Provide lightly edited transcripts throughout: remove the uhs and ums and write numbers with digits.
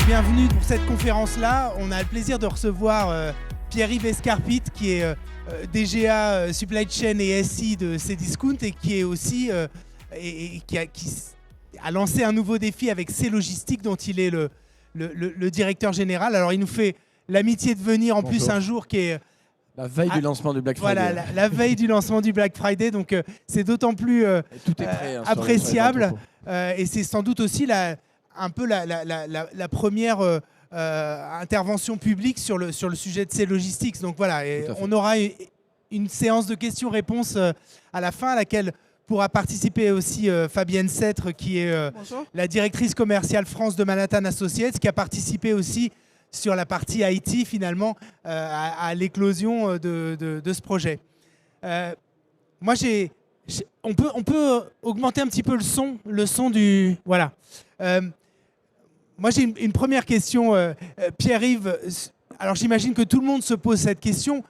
Bienvenue pour cette conférence-là. On a le plaisir de recevoir Pierre-Yves Escarpit, qui est DGA Supply Chain et SI de Cdiscount et qui est aussi qui a lancé un nouveau défi avec C-Logistic, dont il est le directeur général. Alors il nous fait l'amitié de venir en plus un jour qui est la veille du lancement du Black Friday. Voilà, la veille du lancement du Black Friday. Donc c'est d'autant plus tout est prêt, appréciable. Et c'est sans doute aussi la première intervention publique sur le sujet de C-Logistics. Donc voilà, on aura une séance de questions-réponses à la fin, à laquelle pourra participer aussi Fabienne Settre, qui est la directrice commerciale France de Manhattan Associates, qui a participé aussi sur la partie IT finalement à l'éclosion de ce projet. Moi, on peut augmenter un petit peu le son du... Voilà. Moi, j'ai une première question, Pierre-Yves. Alors, j'imagine que tout le monde se pose cette question.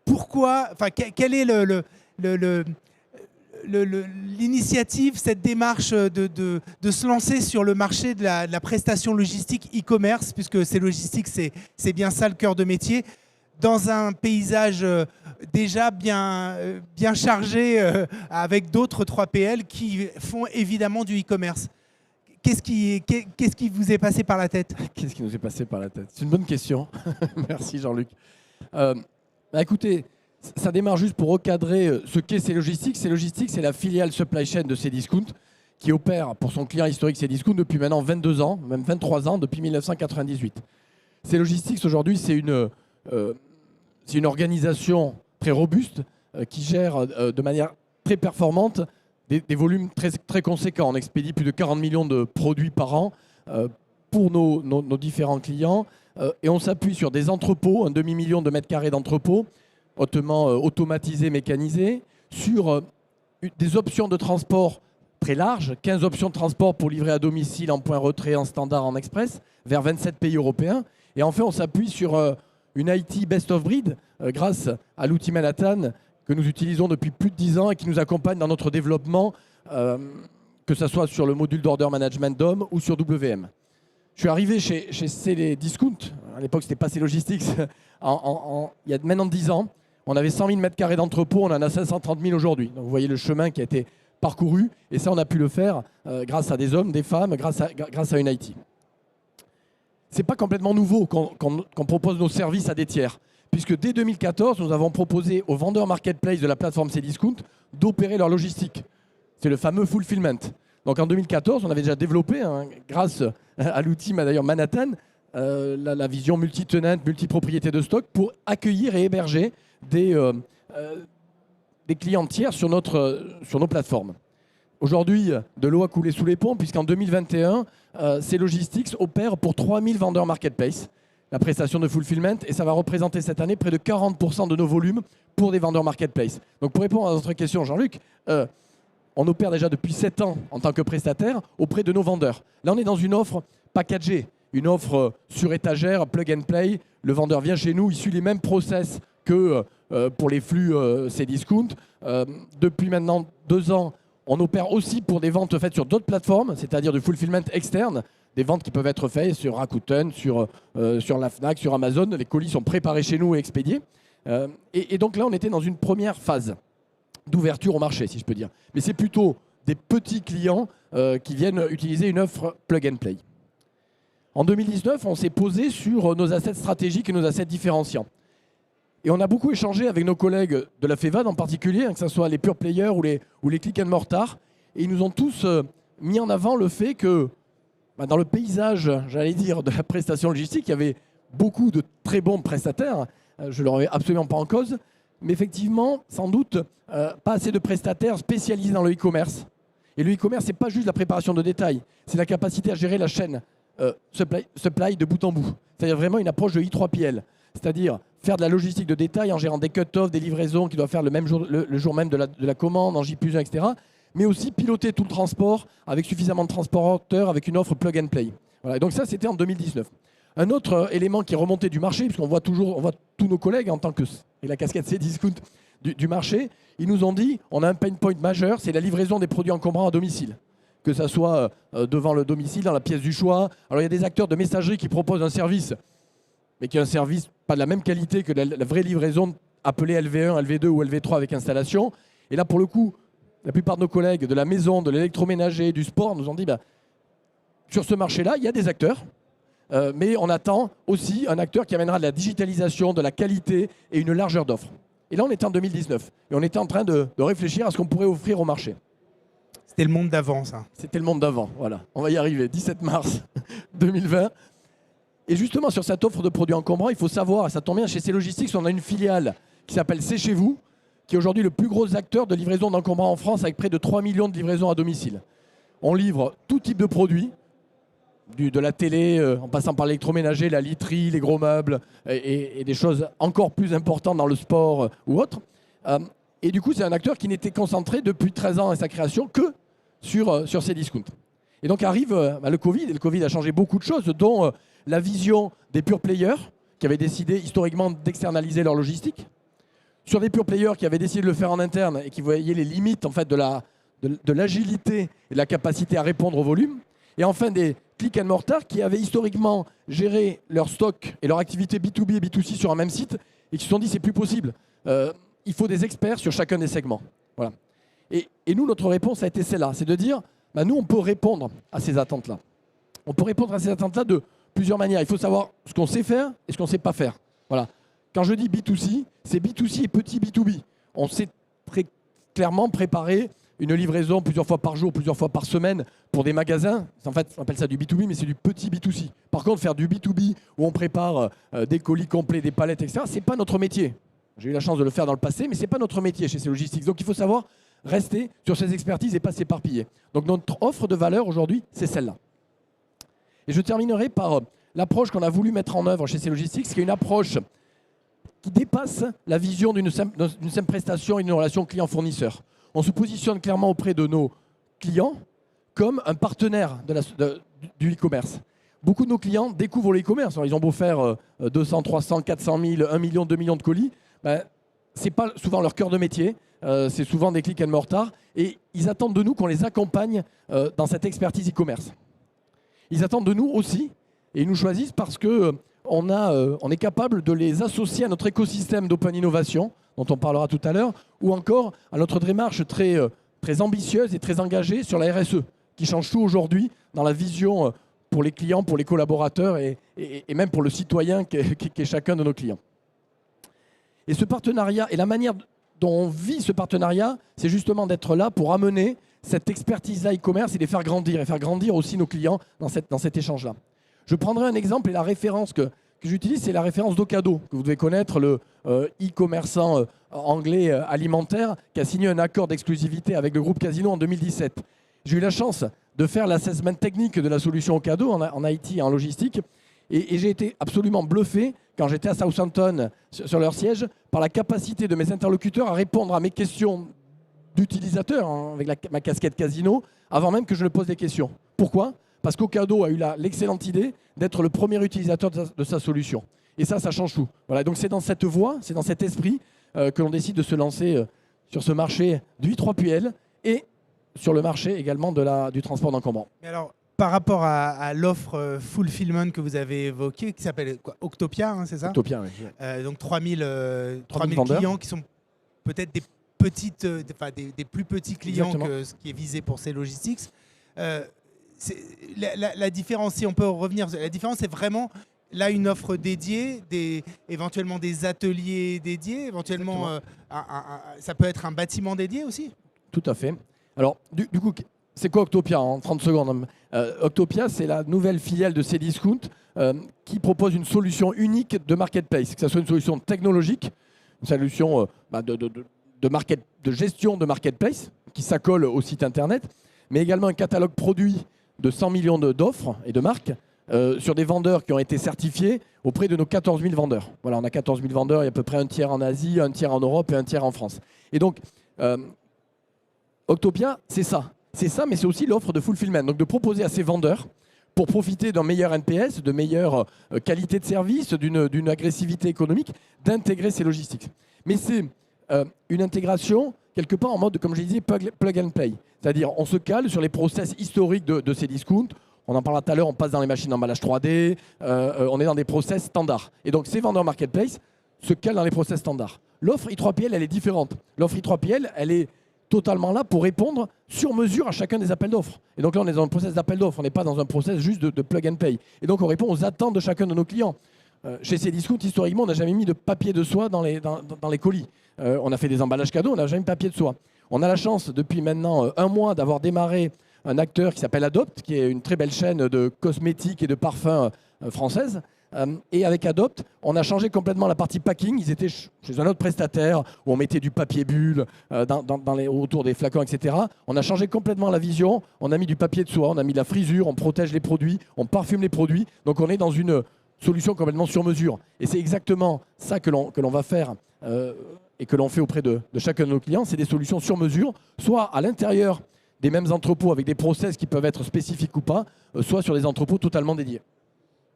Pourquoi, enfin, quelle est l'initiative, cette démarche de se lancer sur le marché de la prestation logistique e-commerce, puisque C-Logistic, c'est bien ça le cœur de métier, dans un paysage déjà bien chargé avec d'autres 3PL qui font évidemment du e-commerce. Qu'est-ce qui vous est passé par la tête? Qu'est-ce qui nous est passé par la tête? C'est une bonne question. Merci Jean-Luc. Écoutez, ça démarre juste pour recadrer ce qu'est C-Logistic. C-Logistic, c'est la filiale supply chain de Cdiscount qui opère pour son client historique Cdiscount depuis maintenant 22 ans, même 23 ans, depuis 1998. C-Logistic, aujourd'hui, c'est une organisation très robuste qui gère de manière très performante des volumes très, très conséquents. On expédie plus de 40 millions de produits par an pour nos différents clients et on s'appuie sur des entrepôts, un demi-million de mètres carrés d'entrepôts, hautement automatisés, mécanisés, sur des options de transport très larges, 15 options de transport pour livrer à domicile, en point retrait, en standard, en express, vers 27 pays européens. Et enfin, on s'appuie sur une IT best of breed grâce à l'outil Manhattan que nous utilisons depuis plus de 10 ans et qui nous accompagne dans notre développement, que ce soit sur le module d'order management DOM ou sur WM. Je suis arrivé chez Cdiscount, à l'époque c'était pas C-Logistics, il y a maintenant 10 ans. On avait 100 000 mètres carrés d'entrepôt, on en a 530 000 aujourd'hui. Donc vous voyez le chemin qui a été parcouru et ça on a pu le faire grâce à des hommes, des femmes, grâce à une IT. C'est pas complètement nouveau qu'on propose nos services à des tiers, puisque dès 2014, nous avons proposé aux vendeurs marketplace de la plateforme Cdiscount d'opérer leur logistique. C'est le fameux fulfillment. Donc en 2014, on avait déjà développé, grâce à l'outil d'ailleurs Manhattan, la vision multi-tenant, multi-propriété de stock pour accueillir et héberger des clients tiers sur nos plateformes. Aujourd'hui, de l'eau a coulé sous les ponts, puisqu'en 2021, C-Logistics opère pour 3000 vendeurs marketplace la prestation de fulfillment, et ça va représenter cette année près de 40% de nos volumes pour des vendeurs marketplace. Donc pour répondre à votre question, Jean-Luc, on opère déjà depuis 7 ans en tant que prestataire auprès de nos vendeurs. Là, on est dans une offre packagée, une offre sur étagère, plug and play. Le vendeur vient chez nous, il suit les mêmes process que pour les flux Cdiscount. Depuis maintenant 2 ans, on opère aussi pour des ventes faites sur d'autres plateformes, c'est-à-dire du fulfillment externe, des ventes qui peuvent être faites sur Rakuten, sur la Fnac, sur Amazon. Les colis sont préparés chez nous et expédiés. Et donc là, on était dans une première phase d'ouverture au marché, si je peux dire. Mais c'est plutôt des petits clients qui viennent utiliser une offre plug and play. En 2019, on s'est posé sur nos assets stratégiques et nos assets différenciants. Et on a beaucoup échangé avec nos collègues de la FEVAD en particulier, que ce soit les pure players ou les click and mortar. Et ils nous ont tous mis en avant le fait que dans le paysage, j'allais dire, de la prestation logistique, il y avait beaucoup de très bons prestataires. Je ne le remets absolument pas en cause. Mais effectivement, sans doute, pas assez de prestataires spécialisés dans le e-commerce. Et le e-commerce, ce n'est pas juste la préparation de détail. C'est la capacité à gérer la chaîne supply de bout en bout. C'est-à-dire vraiment une approche de I3PL. C'est-à-dire faire de la logistique de détail en gérant des cut-offs, des livraisons qui doivent faire le jour même de la commande, en J+1, etc. Mais aussi piloter tout le transport avec suffisamment de transporteurs, avec une offre plug and play. Voilà. Et donc ça, c'était en 2019. Un autre élément qui est remonté du marché, puisqu'on voit tous nos collègues en tant que, et la casquette Cdiscount, du marché, ils nous ont dit on a un pain point majeur, c'est la livraison des produits encombrants à domicile. Que ça soit devant le domicile, dans la pièce du choix. Alors il y a des acteurs de messagerie qui proposent un service, mais qui est un service pas de la même qualité que la vraie livraison appelée LV1, LV2 ou LV3 avec installation. Et là, pour le coup, la plupart de nos collègues de la maison, de l'électroménager, du sport nous ont dit sur ce marché-là, il y a des acteurs, mais on attend aussi un acteur qui amènera de la digitalisation, de la qualité et une largeur d'offres. Et là, on était en 2019 et on était en train de réfléchir à ce qu'on pourrait offrir au marché. C'était le monde d'avant, ça. C'était le monde d'avant, voilà. On va y arriver, 17 mars 2020. Et justement, sur cette offre de produits encombrants, il faut savoir, ça tombe bien, chez C-Logistics, on a une filiale qui s'appelle C'est chez vous, qui est aujourd'hui le plus gros acteur de livraison d'encombrants en France, avec près de 3 millions de livraisons à domicile. On livre tout type de produits, de la télé, en passant par l'électroménager, la literie, les gros meubles, et des choses encore plus importantes dans le sport ou autre. Et du coup, c'est un acteur qui n'était concentré depuis 13 ans à sa création que sur ces discounts. Et donc arrive le Covid, et le Covid a changé beaucoup de choses, dont la vision des pure players, qui avaient décidé historiquement d'externaliser leur logistique, sur des pure players qui avaient décidé de le faire en interne et qui voyaient les limites en fait, de l'agilité et de la capacité à répondre au volume, et enfin des click and mortar qui avaient historiquement géré leur stock et leur activité B2B et B2C sur un même site, et qui se sont dit c'est plus possible. Il faut des experts sur chacun des segments. Voilà. Et nous, notre réponse a été celle-là, c'est de dire, nous, on peut répondre à ces attentes-là. On peut répondre à ces attentes-là de plusieurs manières. Il faut savoir ce qu'on sait faire et ce qu'on ne sait pas faire. Voilà. Quand je dis B2C, c'est B2C et petit B2B. On sait très clairement préparer une livraison plusieurs fois par jour, plusieurs fois par semaine pour des magasins. En fait, on appelle ça du B2B, mais c'est du petit B2C. Par contre, faire du B2B où on prépare des colis complets, des palettes, etc., ce n'est pas notre métier. J'ai eu la chance de le faire dans le passé, mais ce n'est pas notre métier chez C-Logistics. Donc il faut savoir rester sur ces expertises et pas s'éparpiller. Donc notre offre de valeur aujourd'hui, c'est celle-là. Et je terminerai par l'approche qu'on a voulu mettre en œuvre chez C-Logistics, qui est une approche qui dépasse la vision d'une simple prestation et d'une relation client-fournisseur. On se positionne clairement auprès de nos clients comme un partenaire du e-commerce. Beaucoup de nos clients découvrent le e-commerce. Ils ont beau faire 200, 300, 400 000, 1 million, 2 millions de colis. Ce n'est pas souvent leur cœur de métier. C'est souvent des click and mortar. Et ils attendent de nous qu'on les accompagne dans cette expertise e-commerce. Ils attendent de nous aussi, et ils nous choisissent parce qu'on est capable de les associer à notre écosystème d'open innovation, dont on parlera tout à l'heure, ou encore à notre démarche très ambitieuse et très engagée sur la RSE, qui change tout aujourd'hui dans la vision pour les clients, pour les collaborateurs et même pour le citoyen qui est chacun de nos clients. Et ce partenariat, et la manière dont on vit ce partenariat, c'est justement d'être là pour amener cette expertise-là e-commerce et les faire grandir aussi nos clients dans cet échange-là. Je prendrai un exemple, et la référence que j'utilise, c'est la référence d'Ocado, que vous devez connaître, le e-commerçant anglais alimentaire, qui a signé un accord d'exclusivité avec le groupe Casino en 2017. J'ai eu la chance de faire l'assessment technique de la solution Ocado en IT et en logistique, et j'ai été absolument bluffé quand j'étais à Southampton sur leur siège par la capacité de mes interlocuteurs à répondre à mes questions d'utilisateurs avec ma casquette Casino avant même que je ne pose des questions. Pourquoi ? Parce qu'Ocado a eu l'excellente idée d'être le premier utilisateur de sa solution. Et ça change tout. Voilà, donc c'est dans cette voie, c'est dans cet esprit que l'on décide de se lancer sur ce marché du I3PL et sur le marché également du transport d'encombrants. Mais alors, par rapport à l'offre fulfillment que vous avez évoquée, qui s'appelle Octopia, hein, c'est ça ? Octopia, oui. Donc 3000 clients qui sont peut-être des plus petits clients que ce qui est visé pour C-Logistics. La différence, si on peut revenir, la différence c'est vraiment là une offre dédiée, éventuellement des ateliers dédiés, éventuellement ça peut être un bâtiment dédié aussi. Tout à fait. Alors du coup, c'est quoi Octopia en 30 secondes? Octopia, c'est la nouvelle filiale de Cdiscount qui propose une solution unique de marketplace, que ce soit une solution technologique, une solution de gestion de marketplace qui s'accole au site internet, mais également un catalogue produit de 100 millions d'offres et de marques sur des vendeurs qui ont été certifiés auprès de nos 14 000 vendeurs. Voilà, on a 14 000 vendeurs, il y a à peu près un tiers en Asie, un tiers en Europe et un tiers en France. Et donc, Octopia, c'est ça. C'est ça, mais c'est aussi l'offre de fulfillment. Donc de proposer à ces vendeurs, pour profiter d'un meilleur NPS, de meilleure qualité de service, d'une agressivité économique, d'intégrer ces logistiques. Mais c'est une intégration quelque part en mode, comme je disais, plug and play. C'est-à-dire, on se cale sur les process historiques de ces discounts. On en parlera tout à l'heure, on passe dans les machines d'emballage 3D, on est dans des process standards. Et donc, ces vendeurs marketplace se calent dans les process standards. L'offre i3PL, elle est différente. L'offre i3PL, elle est totalement là pour répondre sur mesure à chacun des appels d'offres. Et donc là, on est dans un process d'appel d'offres, on n'est pas dans un process juste de plug and play. Et donc, on répond aux attentes de chacun de nos clients. Chez Cdiscount, historiquement, on n'a jamais mis de papier de soie dans les colis. On a fait des emballages cadeaux, on n'a jamais mis de papier de soie. On a la chance, depuis maintenant 1 mois, d'avoir démarré un acteur qui s'appelle Adopt, qui est une très belle chaîne de cosmétiques et de parfums française. Et avec Adopt, on a changé complètement la partie packing. Ils étaient chez un autre prestataire où on mettait du papier bulle autour des flacons, etc. On a changé complètement la vision. On a mis du papier de soie, on a mis de la frisure, on protège les produits, on parfume les produits. Donc on est dans une solution complètement sur mesure. Et c'est exactement ça que l'on va faire et que l'on fait auprès de chacun de nos clients. C'est des solutions sur mesure, soit à l'intérieur des mêmes entrepôts avec des process qui peuvent être spécifiques ou pas, soit sur des entrepôts totalement dédiés.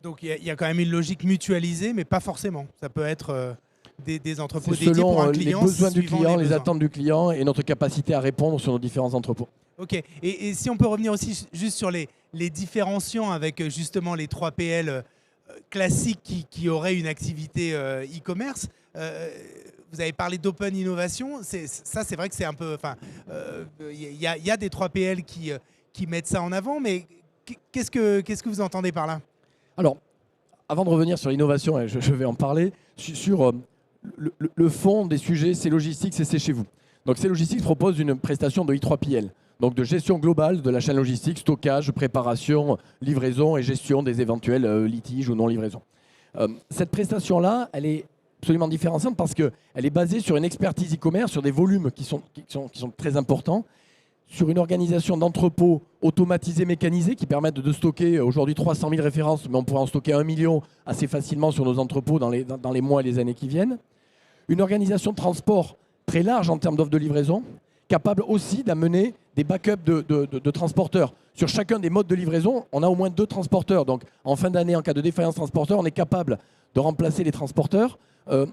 Donc il y a quand même une logique mutualisée, mais pas forcément. Ça peut être des entrepôts dédiés selon pour un client. Les besoins du client, les attentes du client et notre capacité à répondre sur nos différents entrepôts. Ok. Et si on peut revenir aussi juste sur les différenciants avec justement les 3PL classiques qui auraient une activité e-commerce. Vous avez parlé d'open innovation. Ça, c'est vrai que c'est un peu... Il y a des 3PL qui mettent ça en avant, mais qu'est-ce que vous entendez par là? Alors, avant de revenir sur l'innovation, et je vais en parler, sur le fond des sujets, C-Logistics et C'est chez vous. Donc, C-Logistics propose une prestation de i3PL, donc de gestion globale de la chaîne logistique, stockage, préparation, livraison et gestion des éventuels litiges ou non-livraison. Cette prestation-là, elle est absolument différenciante parce qu'elle est basée sur une expertise e-commerce, sur des volumes qui sont très importants, sur une organisation d'entrepôts automatisés, mécanisés, qui permettent de stocker aujourd'hui 300 000 références, mais on pourrait en stocker 1 million assez facilement sur nos entrepôts dans les mois et les années qui viennent. Une organisation de transport très large en termes d'offres de livraison, capable aussi d'amener des backups de transporteurs. Sur chacun des modes de livraison, on a au moins 2 transporteurs. Donc en fin d'année, en cas de défaillance transporteur, on est capable de remplacer les transporteurs.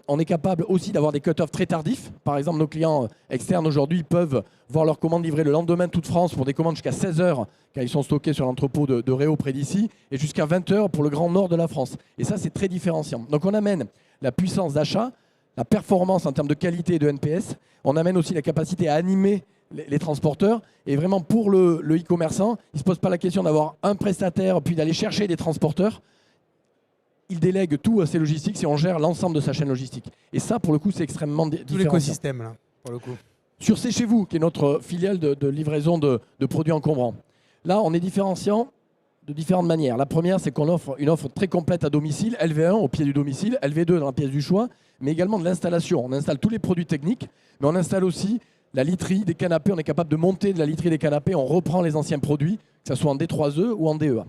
On est capable aussi d'avoir des cut-offs très tardifs. Par exemple, nos clients externes aujourd'hui peuvent voir leurs commandes livrées le lendemain de toute France pour des commandes jusqu'à 16 h quand ils sont stockés sur l'entrepôt de Réau près d'ici et jusqu'à 20 h pour le grand nord de la France. Et ça, c'est très différenciant. Donc on amène la puissance d'achat, la performance en termes de qualité et de NPS. On amène aussi la capacité à animer les transporteurs. Et vraiment, pour le e-commerçant, il ne se pose pas la question d'avoir un prestataire puis d'aller chercher des transporteurs. Il délègue tout à ses logistiques et on gère l'ensemble de sa chaîne logistique. Et ça, pour le coup, c'est extrêmement différent. Tout l'écosystème, là, pour le coup. Sur C'est chez vous, qui est notre filiale de livraison de produits encombrants. Là, on est différenciant de différentes manières. La première, c'est qu'on offre une offre très complète à domicile, LV1 au pied du domicile, LV2 dans la pièce du choix, mais également de l'installation. On installe tous les produits techniques, mais on installe aussi la literie des canapés. On est capable de monter de la literie des canapés. On reprend les anciens produits, que ce soit en D3E ou en DEA.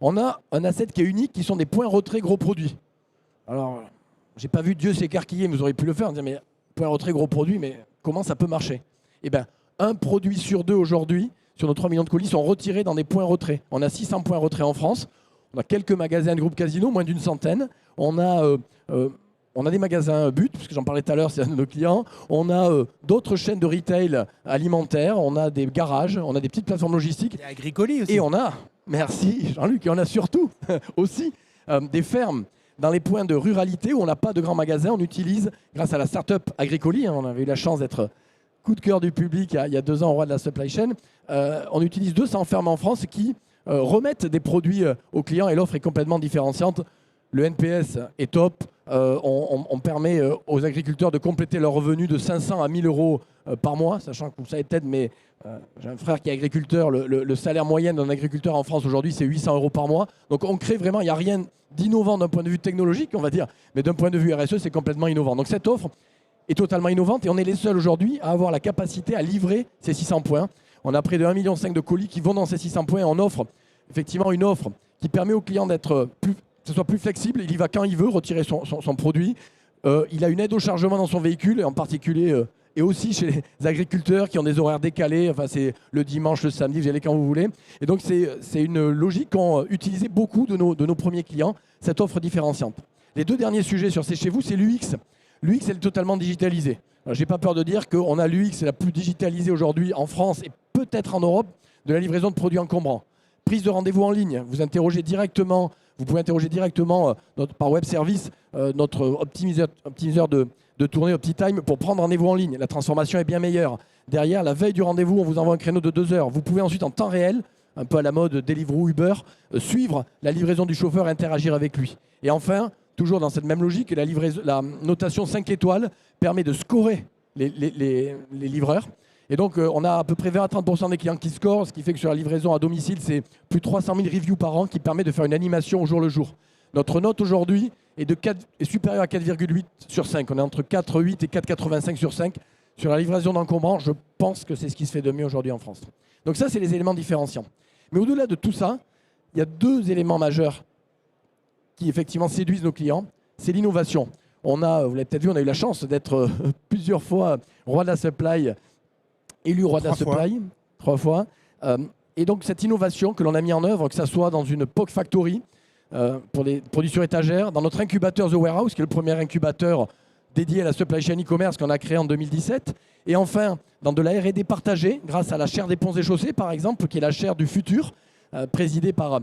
On a un asset qui est unique, qui sont des points retrait gros produits. Alors, j'ai pas vu Dieu s'écarquiller, vous auriez pu le faire, en disant, mais point retrait gros produits, mais comment ça peut marcher? Eh bien, 1 produit sur 2 aujourd'hui, sur nos 3 millions de colis, sont retirés dans des points retrait. On a 600 points retrait en France. On a quelques magasins de groupe Casino, moins d'une centaine. On a des magasins But, puisque j'en parlais tout à l'heure, c'est un de nos clients. On a d'autres chaînes de retail alimentaire. On a des garages, on a des petites plateformes logistiques. Il y a Agricoli aussi. Et on a, merci Jean-Luc, et on a surtout aussi des fermes dans les points de ruralité où on n'a pas de grands magasins. On utilise, grâce à la start-up Agricoli, on avait eu la chance d'être coup de cœur du public il y a 2 ans au roi de la supply chain, on utilise 200 fermes en France qui remettent des produits aux clients et l'offre est complètement différenciante. Le NPS est top. On permet aux agriculteurs de compléter leurs revenus de 500 à 1000 euros par mois, sachant que vous savez peut-être, mais j'ai un frère qui est agriculteur. Le salaire moyen d'un agriculteur en France aujourd'hui, c'est 800 euros par mois. Donc on crée vraiment, il n'y a rien d'innovant d'un point de vue technologique, on va dire, mais d'un point de vue RSE, c'est complètement innovant. Donc cette offre est totalement innovante et on est les seuls aujourd'hui à avoir la capacité à livrer ces 600 points. On a près de 1,5 million de colis qui vont dans ces 600 points. On offre effectivement une offre qui permet au client d'être que ce soit plus flexible. Il y va quand il veut retirer son produit. Il a une aide au chargement dans son véhicule, en particulier et aussi chez les agriculteurs qui ont des horaires décalés. Enfin, c'est le dimanche, le samedi, vous y allez quand vous voulez. Et donc, c'est une logique qu'ont utilisé beaucoup de nos premiers clients, cette offre différenciante. Les 2 derniers sujets sur C'est chez vous, c'est l'UX. L'UX, elle est totalement digitalisée. J'ai pas peur de dire qu'on a l'UX la plus digitalisée aujourd'hui en France et peut-être en Europe de la livraison de produits encombrants. Prise de rendez-vous en ligne, vous pouvez interroger directement par web service notre optimiseur de tournée OptiTime pour prendre rendez-vous en ligne. La transformation est bien meilleure. Derrière, la veille du rendez-vous, on vous envoie un créneau de 2 heures. Vous pouvez ensuite en temps réel, un peu à la mode Deliveroo, Uber, suivre la livraison du chauffeur et interagir avec lui. Et enfin, toujours dans cette même logique, la notation 5 étoiles permet de scorer les livreurs. Et donc, on a à peu près 20 à 30% des clients qui scorent, ce qui fait que sur la livraison à domicile, c'est plus de 300 000 reviews par an qui permet de faire une animation au jour le jour. Notre note aujourd'hui est supérieure à 4,8 sur 5. On est entre 4,8 et 4,85 sur 5. Sur la livraison d'encombrants, je pense que c'est ce qui se fait de mieux aujourd'hui en France. Donc ça, c'est les éléments différenciants. Mais au-delà de tout ça, il y a 2 éléments majeurs qui effectivement séduisent nos clients. C'est l'innovation. Vous l'avez peut-être vu, on a eu la chance d'être plusieurs fois roi de la supply, élu roi de la supply, 3 fois. Et donc cette innovation que l'on a mis en œuvre, que ce soit dans une POC Factory, pour les produits sur étagère, dans notre incubateur The Warehouse, qui est le premier incubateur dédié à la supply chain e-commerce qu'on a créé en 2017. Et enfin, dans de la R&D partagée, grâce à la chaire des ponts et chaussées, par exemple, qui est la chaire du futur, présidée par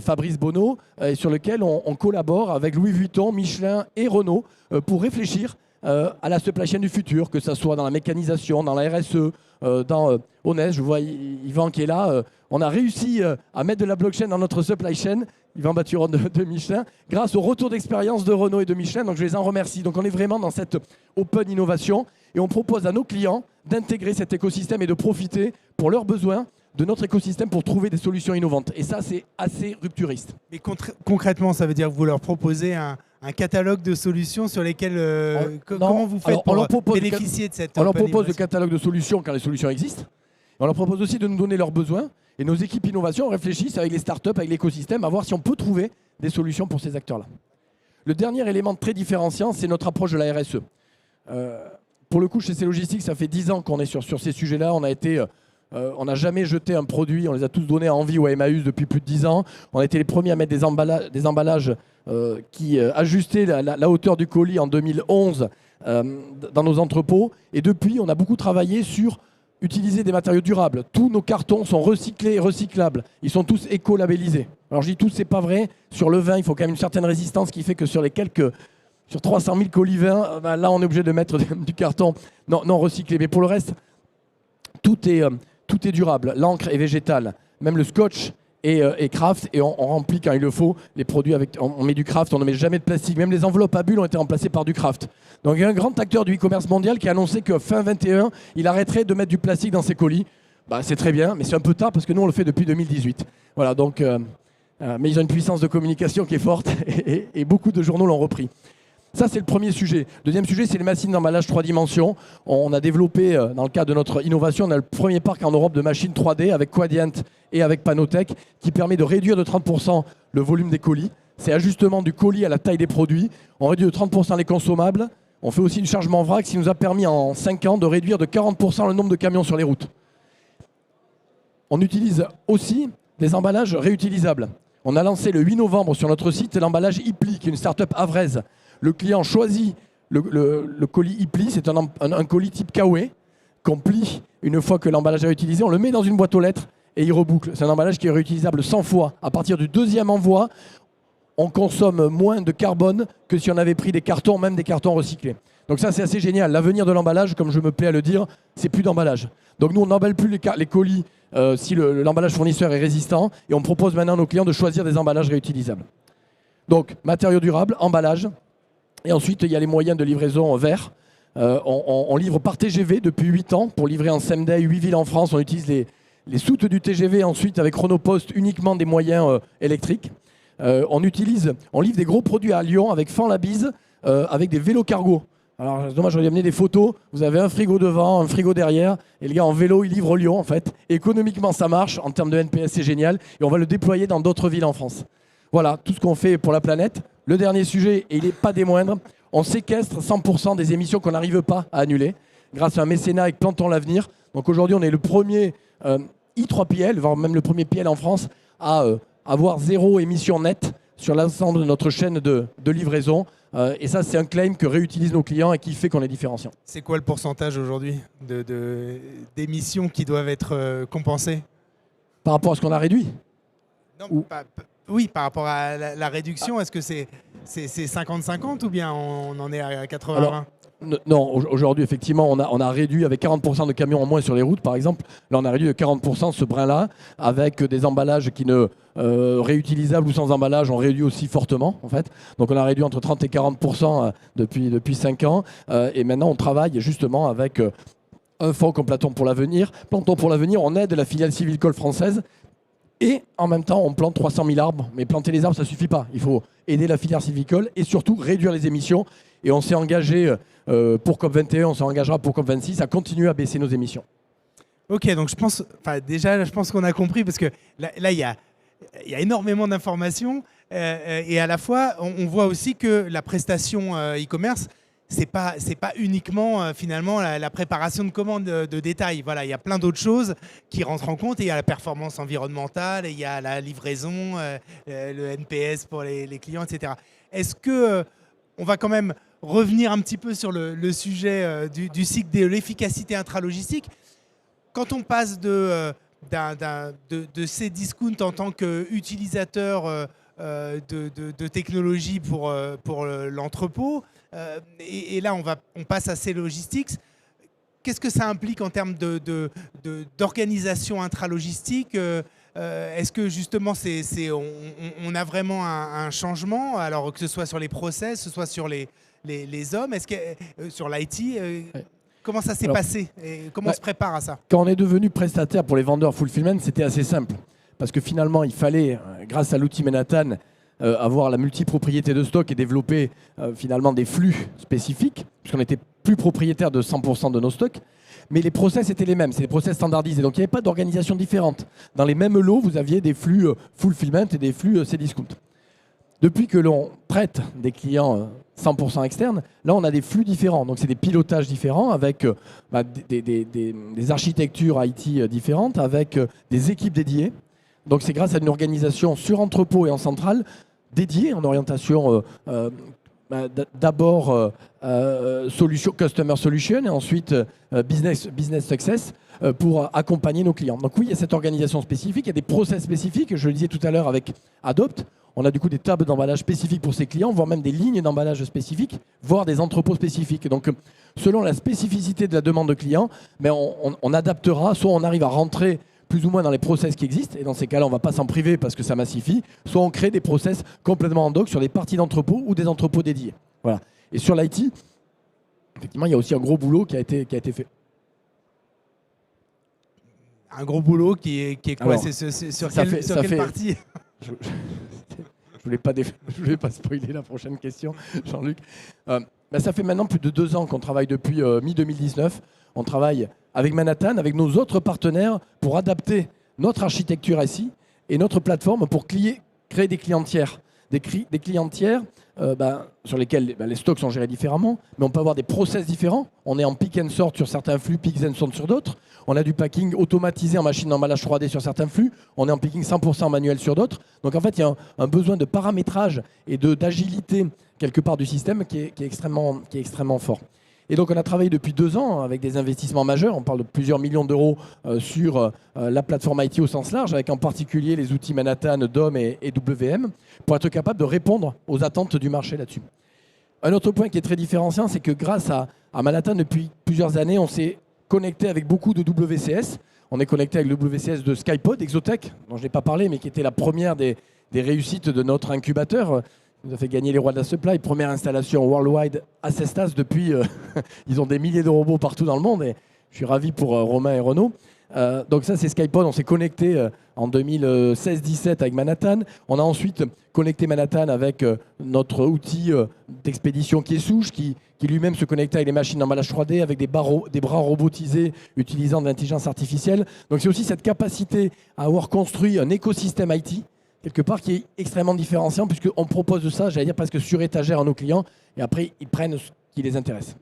Fabrice Bonneau, et sur lequel on collabore avec Louis Vuitton, Michelin et Renault pour réfléchir à la supply chain du futur, que ce soit dans la mécanisation, dans la RSE, dans Honest. Je vois Yvan qui est là. On a réussi à mettre de la blockchain dans notre supply chain, Yvan Bathuron de Michelin, grâce au retour d'expérience de Renault et de Michelin. Donc je les en remercie. Donc on est vraiment dans cette open innovation et on propose à nos clients d'intégrer cet écosystème et de profiter pour leurs besoins de notre écosystème pour trouver des solutions innovantes. Et ça, c'est assez rupturiste. Mais concrètement, ça veut dire que vous leur proposez un catalogue de solutions sur lesquelles... comment vous faites pour bénéficier de cette On leur propose le catalogue de solutions quand les solutions existent. On leur propose aussi de nous donner leurs besoins. Et nos équipes innovation réfléchissent avec les startups, avec l'écosystème, à voir si on peut trouver des solutions pour ces acteurs-là. Le dernier élément très différenciant, c'est notre approche de la RSE. Pour le coup, chez C-Logistics, ça fait 10 ans qu'on est sur ces sujets-là. On n'a jamais jeté un produit, on les a tous donnés à Envie ou à Emmaüs depuis plus de 10 ans. On a été les premiers à mettre des emballages qui ajustaient la hauteur du colis en 2011 dans nos entrepôts. Et depuis, on a beaucoup travaillé sur utiliser des matériaux durables. Tous nos cartons sont recyclés et recyclables. Ils sont tous éco-labellisés. Alors je dis tous, c'est pas vrai. Sur le vin, il faut quand même une certaine résistance qui fait que sur 300 000 colis vin, là on est obligé de mettre du carton non recyclé. Mais pour le reste, tout est durable. L'encre est végétale. Même le scotch est craft et on remplit quand il le faut les produits on met du craft, on ne met jamais de plastique. Même les enveloppes à bulles ont été remplacées par du craft. Donc il y a un grand acteur du e-commerce mondial qui a annoncé que fin 2021, il arrêterait de mettre du plastique dans ses colis. C'est très bien, mais c'est un peu tard parce que nous on le fait depuis 2018. Voilà, donc, mais ils ont une puissance de communication qui est forte et beaucoup de journaux l'ont repris. Ça, c'est le premier sujet. Deuxième sujet, c'est les machines d'emballage 3 dimensions. On a développé, dans le cadre de notre innovation, on a le premier parc en Europe de machines 3D avec Quadient et avec Panotech qui permet de réduire de 30% le volume des colis. C'est ajustement du colis à la taille des produits. On réduit de 30% les consommables. On fait aussi du chargement vrac, ce qui nous a permis en 5 ans de réduire de 40% le nombre de camions sur les routes. On utilise aussi des emballages réutilisables. On a lancé le 8 novembre sur notre site l'emballage Ipli, qui est une start-up havraise. Le client choisit le colis Ipli, c'est un colis type Kawe qu'on plie une fois que l'emballage est réutilisé. On le met dans une boîte aux lettres et il reboucle. C'est un emballage qui est réutilisable 100 fois. À partir du 2e envoi, on consomme moins de carbone que si on avait pris des cartons, même des cartons recyclés. Donc ça, c'est assez génial. L'avenir de l'emballage, comme je me plais à le dire, c'est plus d'emballage. Donc nous, on n'emballe plus les colis si l'emballage fournisseur est résistant et on propose maintenant à nos clients de choisir des emballages réutilisables. Donc, matériaux durables, emballage. Et ensuite, il y a les moyens de livraison verts. On livre par TGV depuis 8 ans pour livrer en same day 8 villes en France. On utilise les soutes du TGV ensuite avec Chronopost uniquement des moyens électriques. On livre des gros produits à Lyon avec Fan la Bise, avec des vélos cargo. Alors, c'est dommage, j'aurais amené des photos. Vous avez un frigo devant, un frigo derrière. Et le gars en vélo, il livre Lyon en fait. Et économiquement, ça marche. En termes de NPS, c'est génial. Et on va le déployer dans d'autres villes en France. Voilà, tout ce qu'on fait pour la planète. Le dernier sujet, et il n'est pas des moindres, on séquestre 100% des émissions qu'on n'arrive pas à annuler grâce à un mécénat avec Plantons l'avenir. Donc aujourd'hui, on est le premier I3PL, voire même le premier PL en France, à avoir 0 émission nette sur l'ensemble de notre chaîne de livraison Et ça, c'est un claim que réutilisent nos clients et qui fait qu'on est différenciant. C'est quoi le pourcentage aujourd'hui d'émissions qui doivent être compensées? Par rapport à ce qu'on a réduit? Non, oui, par rapport à la réduction, est-ce que c'est 50-50 ou bien on en est à 80-20? Non, aujourd'hui, effectivement, on a réduit avec 40% de camions en moins sur les routes, par exemple. Là, on a réduit de 40% ce brin-là, avec des emballages qui ne réutilisables ou sans emballage, on réduit aussi fortement, en fait. Donc, on a réduit entre 30 et 40% depuis 5 ans. Et maintenant, on travaille justement avec un fonds comme Plantons pour l'avenir. Plantons pour l'avenir, on aide la filiale Civilcol française. Et en même temps, on plante 300 000 arbres. Mais planter les arbres, ça ne suffit pas. Il faut aider la filière Civilcol et surtout réduire les émissions. Et on s'est engagé pour COP21, on s'engagera pour COP26 à continuer à baisser nos émissions. Ok, donc je pense qu'on a compris parce que là, il y a énormément d'informations et à la fois, on voit aussi que la prestation e-commerce, c'est pas uniquement finalement la préparation de commandes de détail. Voilà, il y a plein d'autres choses qui rentrent en compte. Et il y a la performance environnementale, et il y a la livraison, le NPS pour les clients, etc. Est-ce que on va quand même revenir un petit peu sur le sujet du cycle de l'efficacité intralogistique? Quand on passe de ces discounts en tant qu'utilisateur de technologie pour l'entrepôt, et là on passe à ces logistics. Qu'est-ce que ça implique en termes d'organisation intralogistique? Est-ce que justement on a vraiment un changement, alors que ce soit sur les process, que ce soit sur les hommes, est-ce que sur l'IT, comment ça s'est passé et comment on se prépare à ça? Quand on est devenu prestataire pour les vendeurs fulfillment, c'était assez simple. Parce que finalement, il fallait, grâce à l'outil Manhattan, avoir la multipropriété de stock et développer finalement des flux spécifiques, puisqu'on n'était plus propriétaire de 100% de nos stocks. Mais les process étaient les mêmes, c'est des process standardisés. Donc il n'y avait pas d'organisation différente. Dans les mêmes lots, vous aviez des flux fulfillment et des flux Cdiscount. Depuis que l'on traite des clients 100% externes, là on a des flux différents. Donc c'est des pilotages différents avec des architectures IT différentes, avec des équipes dédiées. Donc c'est grâce à une organisation sur entrepôt et en centrale dédiée en orientation d'abord Customer Solution et ensuite Business Success pour accompagner nos clients. Donc oui, il y a cette organisation spécifique, il y a des process spécifiques. Je le disais tout à l'heure avec Adopt, on a du coup des tables d'emballage spécifiques pour ces clients, voire même des lignes d'emballage spécifiques, voire des entrepôts spécifiques. Donc selon la spécificité de la demande de client, on adaptera, soit on arrive à rentrer plus ou moins dans les process qui existent, et dans ces cas-là, on ne va pas s'en priver parce que ça massifie, soit on crée des process complètement en doc sur des parties d'entrepôt ou des entrepôts dédiés. Voilà. Et sur l'IT, effectivement, il y a aussi un gros boulot qui a été fait. Un gros boulot qui est quoi? C'est sur quelle partie? Je ne voulais pas spoiler la prochaine question, Jean-Luc. Ça fait maintenant plus de 2 ans qu'on travaille depuis mi-2019. On travaille avec Manhattan, avec nos autres partenaires pour adapter notre architecture SI et notre plateforme pour créer des clients tiers. Des clients tiers sur lesquels les stocks sont gérés différemment, mais on peut avoir des process différents. On est en pick and sort sur certains flux, pick and sort sur d'autres. On a du packing automatisé en machine d'emballage 3D sur certains flux. On est en picking 100% manuel sur d'autres. Donc en fait, il y a un besoin de paramétrage et d'agilité quelque part du système qui est extrêmement fort. Et donc on a travaillé depuis 2 ans avec des investissements majeurs. On parle de plusieurs millions d'euros sur la plateforme IT au sens large, avec en particulier les outils Manhattan, DOM et WM, pour être capable de répondre aux attentes du marché là-dessus. Un autre point qui est très différenciant, c'est que grâce à Manhattan, depuis plusieurs années, on s'est connecté avec beaucoup de WCS. On est connecté avec le WCS de Skypod, Exotech, dont je n'ai pas parlé, mais qui était la première des réussites de notre incubateur. Il nous a fait gagner les rois de la supply. Première installation worldwide à Cestas depuis. Ils ont des milliers de robots partout dans le monde et je suis ravi pour Romain et Renaud. Donc ça, c'est Skypod. On s'est connecté en 2016-17 avec Manhattan. On a ensuite connecté Manhattan avec notre outil d'expédition qui est Souche, qui lui-même se connectait avec les machines d'emballage 3D, avec des bras robotisés utilisant de l'intelligence artificielle. Donc c'est aussi cette capacité à avoir construit un écosystème IT quelque part qui est extrêmement différenciant, puisqu'on propose de ça, j'allais dire presque sur étagère à nos clients, et après ils prennent ce qui les intéresse.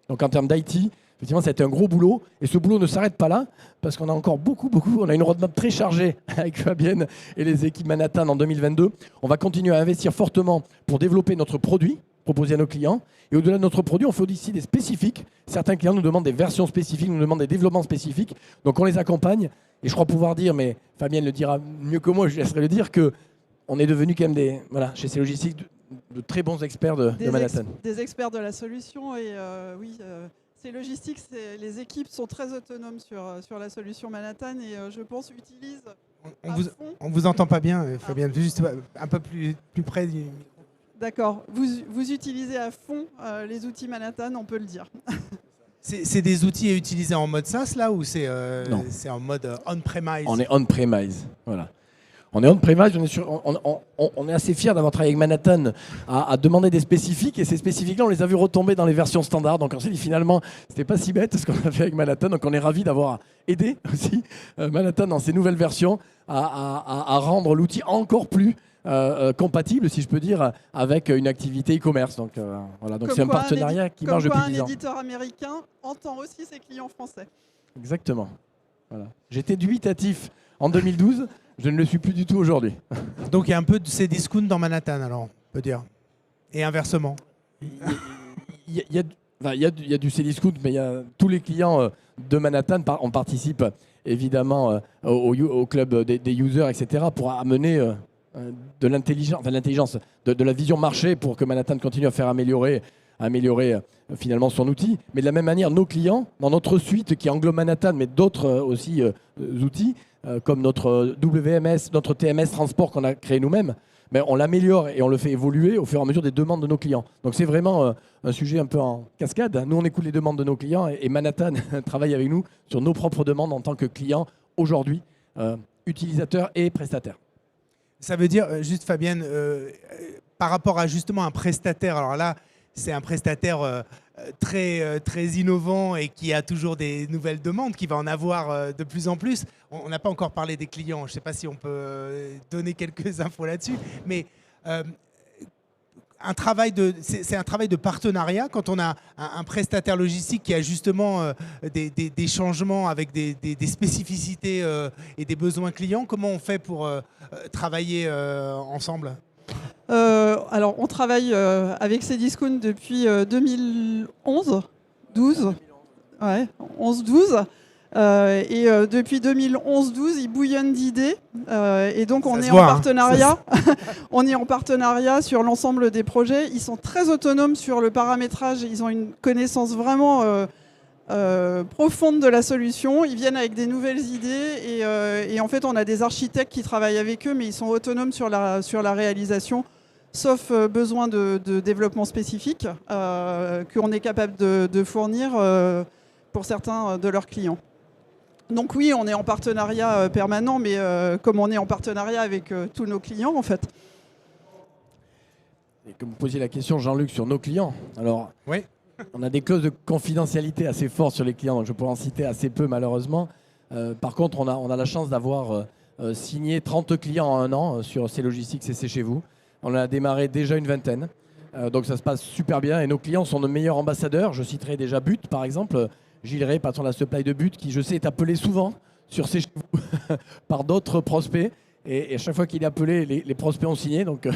Donc en termes d'IT, effectivement, ça a été un gros boulot, et ce boulot ne s'arrête pas là, parce qu'on a encore beaucoup, on a une roadmap très chargée avec Fabienne et les équipes Manhattan en 2022. On va continuer à investir fortement pour développer notre produit, proposer à nos clients. Et au-delà de notre produit, on fait aussi des spécifiques. Certains clients nous demandent des versions spécifiques, nous demandent des développements spécifiques. Donc on les accompagne. Et je crois pouvoir dire, mais Fabienne le dira mieux que moi, je laisserai le dire, qu'on est devenu quand même chez C-Logistic, de très bons experts de Manhattan. Des experts de la solution. Et oui, C-Logistic, les équipes sont très autonomes sur la solution Manhattan et je pense utilisent on vous entend pas bien, Fabienne, juste un peu plus près du micro. D'accord. Vous utilisez à fond les outils Manhattan, on peut le dire. C'est des outils à utiliser en mode SaaS là ou c'est en mode on-premise? On est on-premise, voilà. On est on-premise, on est assez fiers d'avoir travaillé avec Manhattan à demander des spécifiques et ces spécifiques-là, on les a vus retomber dans les versions standards. Donc on s'est dit finalement, c'était pas si bête ce qu'on a fait avec Manhattan. Donc on est ravis d'avoir aidé aussi Manhattan dans ces nouvelles versions à rendre l'outil encore plus compatible, si je peux dire, avec une activité e-commerce. Donc voilà, donc c'est un partenariat qui marche depuis 10 ans. Un éditeur américain entend aussi ses clients français. Exactement. Voilà. J'étais dubitatif en 2012. Je ne le suis plus du tout aujourd'hui. Donc il y a un peu de ces discounts dans Manhattan, alors, on peut dire. Et inversement. Il y a du Cdiscount, mais il y a tous les clients de Manhattan, on participe évidemment au club des users, etc., pour amener de l'intelligence, de la vision marché pour que Manhattan continue à faire améliorer finalement son outil. Mais de la même manière, nos clients, dans notre suite qui englobe Manhattan, mais d'autres aussi outils, comme notre WMS, notre TMS transport qu'on a créé nous-mêmes, mais on l'améliore et on le fait évoluer au fur et à mesure des demandes de nos clients. Donc c'est vraiment un sujet un peu en cascade. Nous, on écoute les demandes de nos clients et Manhattan travaille avec nous sur nos propres demandes en tant que clients aujourd'hui, utilisateurs et prestataires. Ça veut dire, juste Fabienne, par rapport à justement un prestataire, alors là, c'est un prestataire très innovant et qui a toujours des nouvelles demandes, qui va en avoir de plus en plus. On n'a pas encore parlé des clients, je ne sais pas si on peut donner quelques infos là-dessus, mais c'est un travail de partenariat quand on a un prestataire logistique qui a justement des changements avec des spécificités et des besoins clients. Comment on fait pour travailler ensemble ? Alors, on travaille avec Cdiscount depuis 2011, 12. Ouais, 11-12. Et depuis 2011-12, ils bouillonnent d'idées. Et donc, on est en partenariat. On est en partenariat sur l'ensemble des projets. Ils sont très autonomes sur le paramétrage. Ils ont une connaissance vraiment profonde de la solution. Ils viennent avec des nouvelles idées. Et en fait, on a des architectes qui travaillent avec eux, mais ils sont autonomes sur la réalisation, sauf besoin de développement spécifique qu'on est capable de fournir pour certains de leurs clients. Donc oui, on est en partenariat permanent, mais comme on est en partenariat avec tous nos clients, en fait. Et comme vous posiez la question, Jean-Luc, sur nos clients, alors oui. On a des clauses de confidentialité assez fortes sur les clients, donc je pourrais en citer assez peu malheureusement. Par contre, on a la chance d'avoir signé 30 clients en un an sur C-Logistic, c'est chez vous. On a démarré déjà une vingtaine, donc ça se passe super bien et nos clients sont nos meilleurs ambassadeurs. Je citerai déjà But, par exemple, Gilles Ray, patron de la supply de But, qui je sais est appelé souvent sur chez vous par d'autres prospects. Et à chaque fois qu'il est appelé, les prospects ont signé. Donc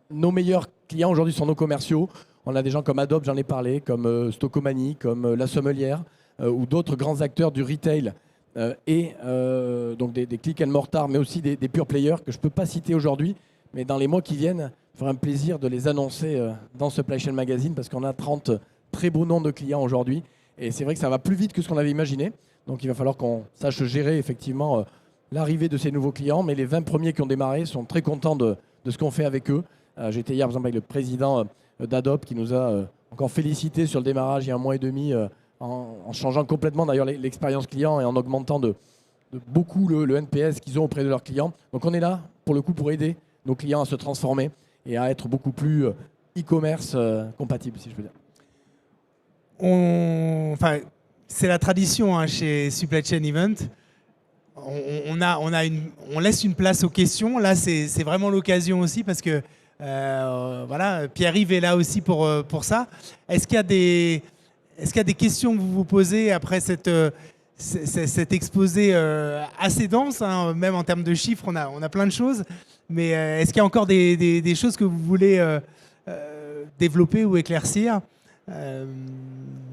nos meilleurs clients aujourd'hui sont nos commerciaux. On a des gens comme Adobe, j'en ai parlé, comme Stocomanie, comme La Sommelière, ou d'autres grands acteurs du retail donc des click and mortar, mais aussi des pure players que je ne peux pas citer aujourd'hui. Mais dans les mois qui viennent, il fera un plaisir de les annoncer dans Supply Chain Magazine parce qu'on a 30 très beaux noms de clients aujourd'hui. Et c'est vrai que ça va plus vite que ce qu'on avait imaginé. Donc il va falloir qu'on sache gérer effectivement l'arrivée de ces nouveaux clients. Mais les 20 premiers qui ont démarré sont très contents de ce qu'on fait avec eux. J'étais hier par exemple avec le président d'Adobe qui nous a encore félicité sur le démarrage il y a un mois et demi en changeant complètement d'ailleurs l'expérience client et en augmentant de beaucoup le NPS qu'ils ont auprès de leurs clients. Donc on est là pour le coup pour aider nos clients à se transformer et à être beaucoup plus e-commerce compatible, si je peux dire. C'est la tradition chez Supply Chain Event. On laisse une place aux questions. Là, c'est vraiment l'occasion aussi parce que voilà, Pierre-Yves est là aussi pour ça. Est-ce qu'il y a des questions que vous vous posez après cet exposé assez dense, même en termes de chiffres, on a plein de choses. Mais est-ce qu'il y a encore des choses que vous voulez développer ou éclaircir,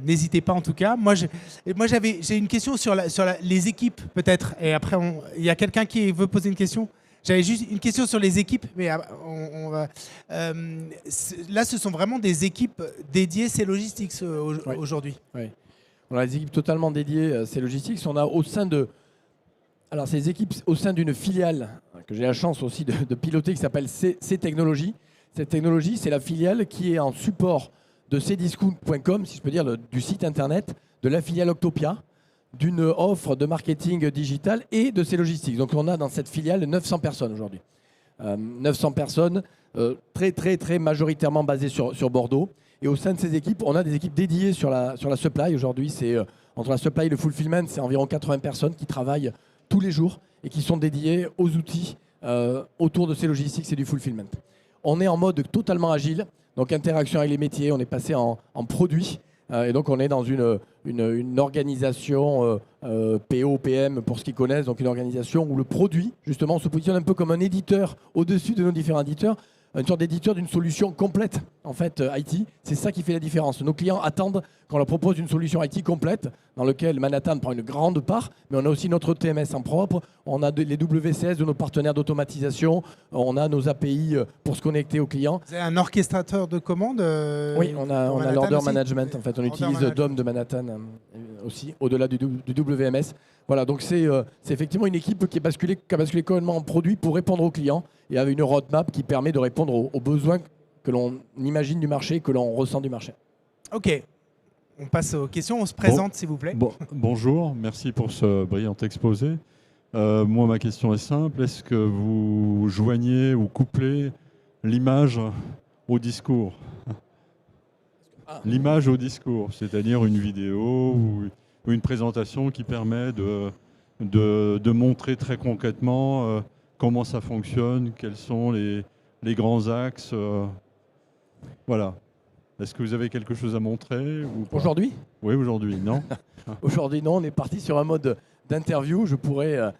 n'hésitez pas en tout cas. Moi, j'ai une question sur les équipes peut-être. Et après, il y a quelqu'un qui veut poser une question. J'avais juste une question sur les équipes, mais là, ce sont vraiment des équipes dédiées C-Logistics aujourd'hui. Oui. On a des équipes totalement dédiées C-Logistics. On a au sein de... Alors, ces équipes au sein d'une filiale que j'ai la chance aussi de piloter qui s'appelle C-Technologies. Cette technologie, c'est la filiale qui est en support de cdiscount.com, si je peux dire, du site internet de la filiale Octopia, d'une offre de marketing digital et de C-Logistics. Donc on a dans cette filiale 900 personnes aujourd'hui. 900 personnes, très, très, très majoritairement basées sur Bordeaux. Et au sein de ces équipes, on a des équipes dédiées sur la supply. Aujourd'hui, c'est entre la supply et le fulfillment, c'est environ 80 personnes qui travaillent tous les jours et qui sont dédiées aux outils autour de C-Logistics et du fulfillment. On est en mode totalement agile. Donc interaction avec les métiers, on est passé en produit et donc on est dans une organisation PO, PM pour ceux qui connaissent, donc une organisation où le produit, justement, on se positionne un peu comme un éditeur au-dessus de nos différents éditeurs, une sorte d'éditeur d'une solution complète, en fait, IT. C'est ça qui fait la différence. Nos clients attendent qu'on leur propose une solution IT complète dans laquelle Manhattan prend une grande part, mais on a aussi notre TMS en propre, on a les WCS de nos partenaires d'automatisation, on a nos API pour se connecter aux clients. Vous avez un orchestrateur de commandes Oui, on a l'order management, en fait. On utilise DOM de Manhattan aussi, au-delà du WMS. Voilà, donc c'est effectivement une équipe qui a basculé complètement en produit pour répondre aux clients et avec une roadmap qui permet de répondre aux besoins que l'on imagine du marché, que l'on ressent du marché. Ok, on passe aux questions, on se présente s'il vous plaît. Bonjour, merci pour ce brillant exposé. Moi, ma question est simple, est-ce que vous joignez ou couplez l'image au discours? L'image au discours, c'est-à-dire une vidéo ou une présentation qui permet de montrer très concrètement comment ça fonctionne, quels sont les grands axes. Voilà. Est-ce que vous avez quelque chose à montrer ou pas? Aujourd'hui? Oui, aujourd'hui, non. Aujourd'hui, non. On est parti sur un mode d'interview. Je pourrais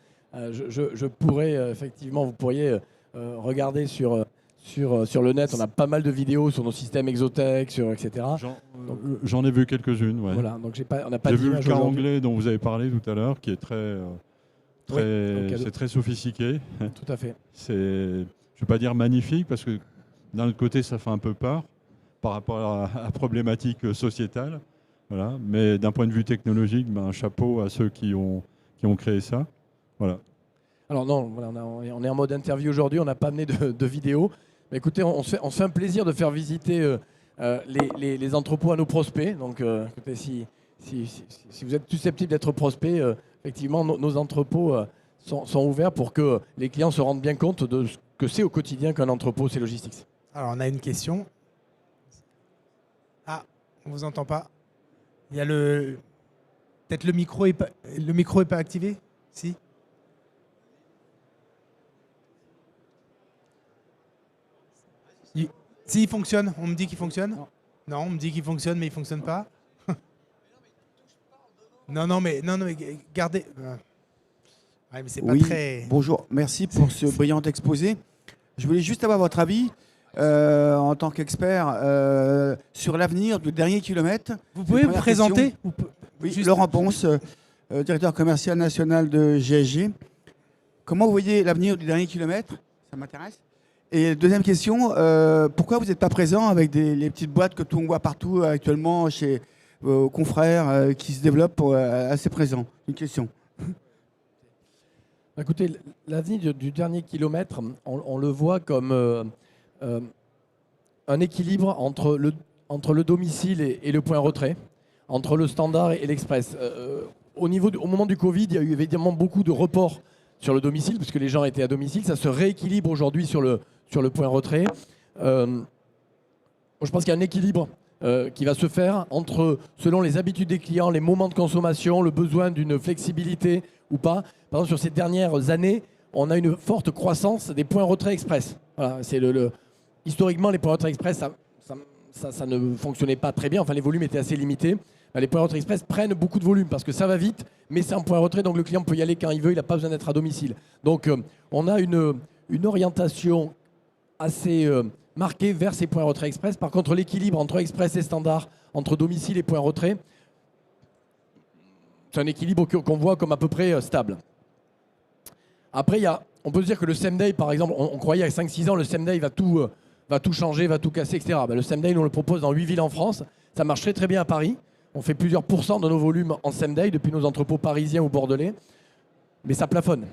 effectivement, vous pourriez regarder sur le net. On a pas mal de vidéos sur nos systèmes Exotech, etc. J'en ai vu quelques-unes. Ouais. Voilà, donc on n'a pas J'ai vu le cas aujourd'hui. anglais dont vous avez parlé tout à l'heure, qui est c'est très sophistiqué. Tout à fait. Je ne vais pas dire magnifique, parce que d'un autre côté, ça fait un peu peur par rapport à la problématique sociétale. Voilà. Mais d'un point de vue technologique, un chapeau à ceux qui ont créé ça. Voilà. Alors non, voilà, on est en mode interview aujourd'hui, on n'a pas amené de vidéo. Mais écoutez, on se fait un plaisir de faire visiter les entrepôts à nos prospects. Donc écoutez, si vous êtes susceptible d'être prospect, effectivement, nos entrepôts sont ouverts pour que les clients se rendent bien compte de ce que c'est au quotidien qu'un entrepôt C-Logistics. Alors on a une question. Ah, on vous entend pas. Il y a peut-être le micro est pas activé? Si. Si, il fonctionne. On me dit qu'il fonctionne. Non, on me dit qu'il fonctionne, mais il fonctionne pas. non, mais gardez. Ouais, mais c'est pas très. Bonjour, merci pour ce brillant exposé. Je voulais juste avoir votre avis en tant qu'expert sur l'avenir du dernier kilomètre. Vous pouvez vous présenter? Oui, Laurent Ponce, directeur commercial national de GSG. Comment vous voyez l'avenir du dernier kilomètre? Ça m'intéresse. Et deuxième question, pourquoi vous n'êtes pas présent avec les petites boîtes que on voit partout actuellement chez vos confrères qui se développent assez présents? Une question. Écoutez, l'avenir du dernier kilomètre, on le voit comme un équilibre entre le domicile et le point retrait, entre le standard et l'express. Au moment du Covid, il y a eu évidemment beaucoup de reports sur le domicile, parce que les gens étaient à domicile. Ça se rééquilibre aujourd'hui sur le point retrait. Je pense qu'il y a un équilibre qui va se faire selon les habitudes des clients, les moments de consommation, le besoin d'une flexibilité ou pas. Par exemple, sur ces dernières années, on a une forte croissance des points retrait express. Voilà, c'est historiquement, les points retrait express, ça ne fonctionnait pas très bien. Enfin, les volumes étaient assez limités. Les points retrait express prennent beaucoup de volume parce que ça va vite, mais c'est un point retrait, donc le client peut y aller quand il veut, il n'a pas besoin d'être à domicile. Donc, on a une orientation assez marqué vers ces points retrait express. Par contre, l'équilibre entre express et standard, entre domicile et point retrait, c'est un équilibre qu'on voit comme à peu près stable. Après, on peut se dire que le same day, par exemple, on croyait à 5-6 ans, le same day va tout changer, va tout casser, etc. Le same day, nous on le propose dans 8 villes en France. Ça marche très très bien à Paris. On fait plusieurs pourcents de nos volumes en same day depuis nos entrepôts parisiens ou bordelais. Mais ça plafonne.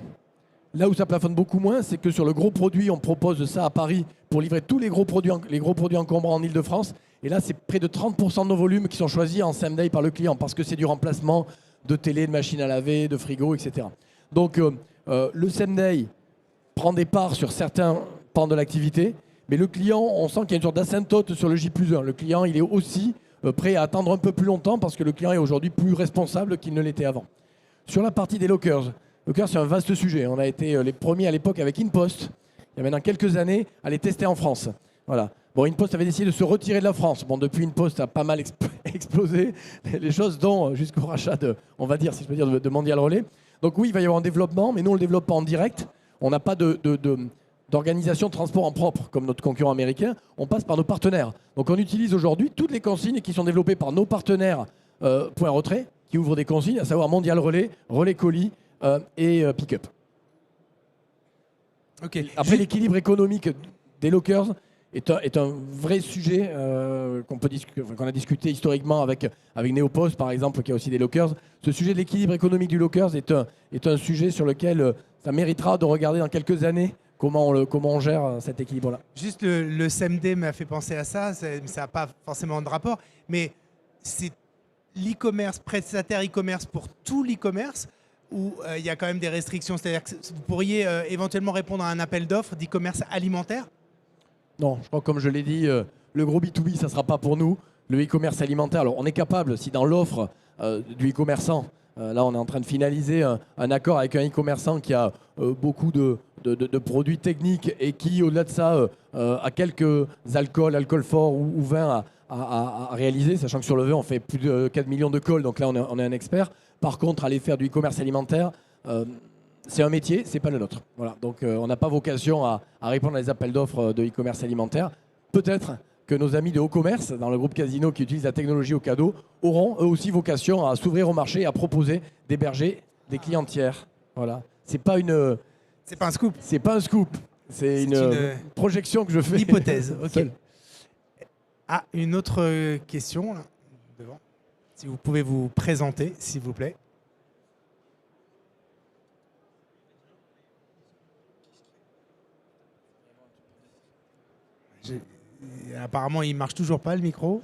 Là où ça plafonne beaucoup moins, c'est que sur le gros produit, on propose ça à Paris pour livrer tous les gros produits encombrants en Ile-de-France. Et là, c'est près de 30% de nos volumes qui sont choisis en same day par le client parce que c'est du remplacement de télé, de machines à laver, de frigo, etc. Donc, le same day prend des parts sur certains pans de l'activité, mais le client, on sent qu'il y a une sorte d'asymptote sur le J+1. Le client, il est aussi prêt à attendre un peu plus longtemps parce que le client est aujourd'hui plus responsable qu'il ne l'était avant. Sur la partie des lockers, c'est un vaste sujet. On a été les premiers à l'époque avec InPost, il y a maintenant quelques années, à les tester en France. Voilà. Bon, InPost avait décidé de se retirer de la France. Bon, depuis, InPost a pas mal explosé les choses, dont jusqu'au rachat de, on va dire, si je peux dire, de Mondial Relais. Donc oui, il va y avoir un développement, mais nous, on ne le développe pas en direct. On n'a pas d'organisation de transport en propre, comme notre concurrent américain. On passe par nos partenaires. Donc on utilise aujourd'hui toutes les consignes qui sont développées par nos partenaires Point Retrait, qui ouvrent des consignes, à savoir Mondial Relais, Relais Colis et Pick-up. Okay. Après, l'équilibre économique des lockers est un vrai sujet qu'on a discuté historiquement avec Neopost, par exemple, qui a aussi des lockers. Ce sujet de l'équilibre économique du lockers est un sujet sur lequel ça méritera de regarder dans quelques années comment on gère cet équilibre-là. Juste le SMD m'a fait penser à ça, ça n'a pas forcément de rapport, mais c'est l'e-commerce, prestataire e-commerce pour tout l'e-commerce, où il y a quand même des restrictions, c'est-à-dire que vous pourriez éventuellement répondre à un appel d'offres d'e-commerce alimentaire? Non, je crois que comme je l'ai dit, le gros B2B, ça ne sera pas pour nous. Le e-commerce alimentaire, alors on est capable, si dans l'offre du e-commerçant, là on est en train de finaliser un accord avec un e-commerçant qui a beaucoup de produits techniques et qui, au-delà de ça, a quelques alcools forts ou vins à réaliser, sachant que sur le vin, on fait plus de 4 millions de calls, donc là on est un expert. Par contre, aller faire du e-commerce alimentaire, c'est un métier, c'est pas le nôtre. Voilà. Donc on n'a pas vocation à répondre à des appels d'offres de e-commerce alimentaire. Peut-être que nos amis de haut commerce, dans le groupe Casino qui utilise la technologie au cadeau, auront eux aussi vocation à s'ouvrir au marché et à proposer d'héberger des clients tiers. Voilà. C'est pas un scoop. C'est pas un scoop. C'est une projection que je fais. Une hypothèse. Ok. Ah, une autre question là, devant. Si vous pouvez vous présenter, s'il vous plaît. Apparemment, il ne marche toujours pas, le micro.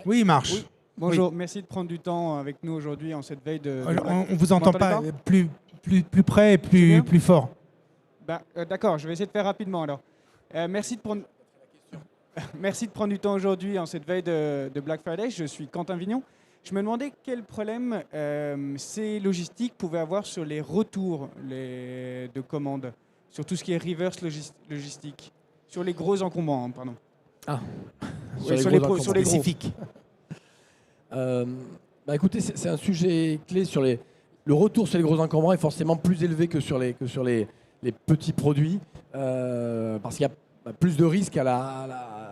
Oui, il marche. Oui. Bonjour, oui. Merci de prendre du temps avec nous aujourd'hui en cette veille de... On ne vous entend pas, plus près et plus fort. D'accord, je vais essayer de faire rapidement alors. Merci de prendre... Merci de prendre du temps aujourd'hui en cette veille de Black Friday. Je suis Quentin Vignon. Je me demandais quel problème ces logistiques pouvaient avoir sur les retours de commandes, sur tout ce qui est reverse logistique, sur les gros encombrants, pardon. Ah, ouais, sur les spécifiques. Écoutez, c'est un sujet clé sur le retour sur les gros encombrants est forcément plus élevé que sur les petits produits parce qu'il y a plus de risques à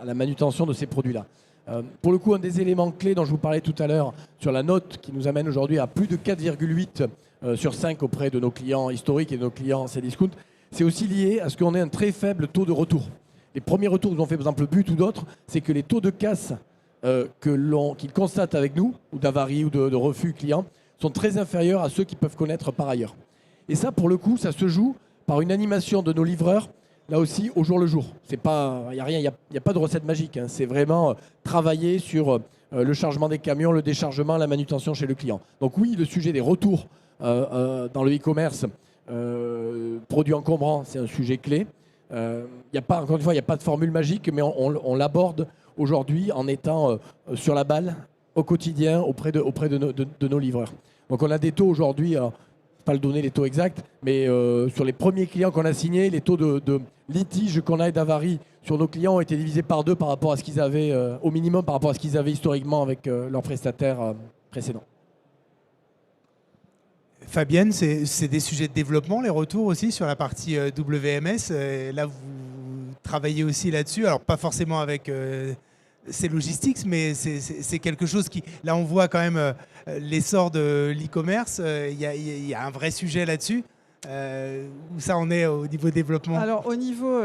la manutention de ces produits-là. Pour le coup, un des éléments clés dont je vous parlais tout à l'heure sur la note qui nous amène aujourd'hui à plus de 4,8 sur 5 auprès de nos clients historiques et de nos clients Cdiscount, c'est aussi lié à ce qu'on ait un très faible taux de retour. Les premiers retours que nous ont fait, par exemple, But ou d'autres, c'est que les taux de casse qu'ils constatent avec nous, ou d'avarie ou de refus clients, sont très inférieurs à ceux qu'ils peuvent connaître par ailleurs. Et ça, pour le coup, ça se joue par une animation de nos livreurs, là aussi, au jour le jour. Il n'y a pas de recette magique. Hein. C'est vraiment travailler sur le chargement des camions, le déchargement, la manutention chez le client. Donc oui, le sujet des retours dans le e-commerce, produits encombrants, c'est un sujet clé. Encore une fois, il n'y a pas de formule magique, mais on l'aborde aujourd'hui en étant sur la balle au quotidien auprès de nos livreurs. Donc on a des taux aujourd'hui, pas le donner les taux exacts, mais sur les premiers clients qu'on a signés, les taux de litige qu'on a et d'avarie sur nos clients ont été divisés par 2 par rapport à ce qu'ils avaient, au minimum par rapport à ce qu'ils avaient historiquement avec leurs prestataires précédents. Fabienne, c'est des sujets de développement, les retours aussi sur la partie WMS. Là, vous travaillez aussi là-dessus. Alors, pas forcément avec ces logistics, mais c'est quelque chose qui... Là, on voit quand même l'essor de l'e-commerce. Il y a un vrai sujet là-dessus. Où ça en est au niveau développement? Alors au niveau,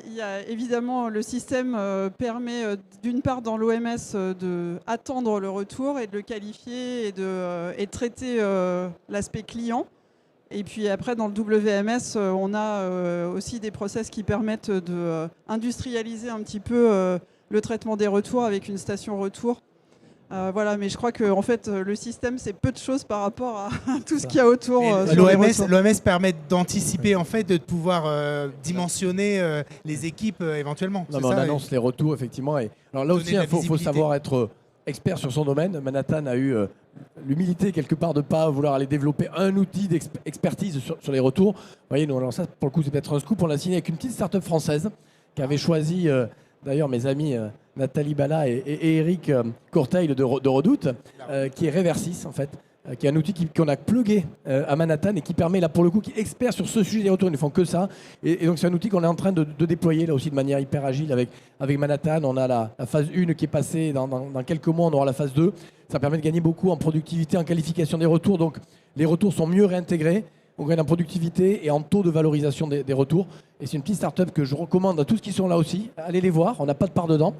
il y a évidemment le système permet d'une part dans l'OMS d'attendre le retour et de le qualifier et de traiter l'aspect client. Et puis après dans le WMS, on a aussi des process qui permettent d'industrialiser un petit peu le traitement des retours avec une station retour. Voilà, mais je crois que en fait, le système, c'est peu de choses par rapport à tout ce qu'il y a autour. L'OMS permet d'anticiper, en fait, de pouvoir dimensionner les équipes éventuellement. Non, mais on annonce les retours, effectivement. Et alors là aussi, il faut savoir être expert sur son domaine. Manhattan a eu l'humilité, quelque part, de ne pas vouloir aller développer un outil d'expertise sur les retours. Vous voyez, nous, alors ça, pour le coup, c'est peut-être un scoop. On l'a signé avec une petite start-up française qui avait choisi... D'ailleurs, mes amis Nathalie Bala et Eric Courteil de Redoute, qui est Reversis, en fait, qui est un outil qu'on a plugué à Manhattan et qui permet, là, pour le coup, qui est expert sur ce sujet des retours. Ils ne font que ça. Et donc, c'est un outil qu'on est en train de déployer, là aussi, de manière hyper agile avec Manhattan. On a la phase 1 qui est passée. Dans quelques mois, on aura la phase 2. Ça permet de gagner beaucoup en productivité, en qualification des retours. Donc, les retours sont mieux réintégrés. On gagne en productivité et en taux de valorisation des retours. Et c'est une petite start-up que je recommande à tous qui sont là aussi. Allez les voir, on n'a pas de part dedans.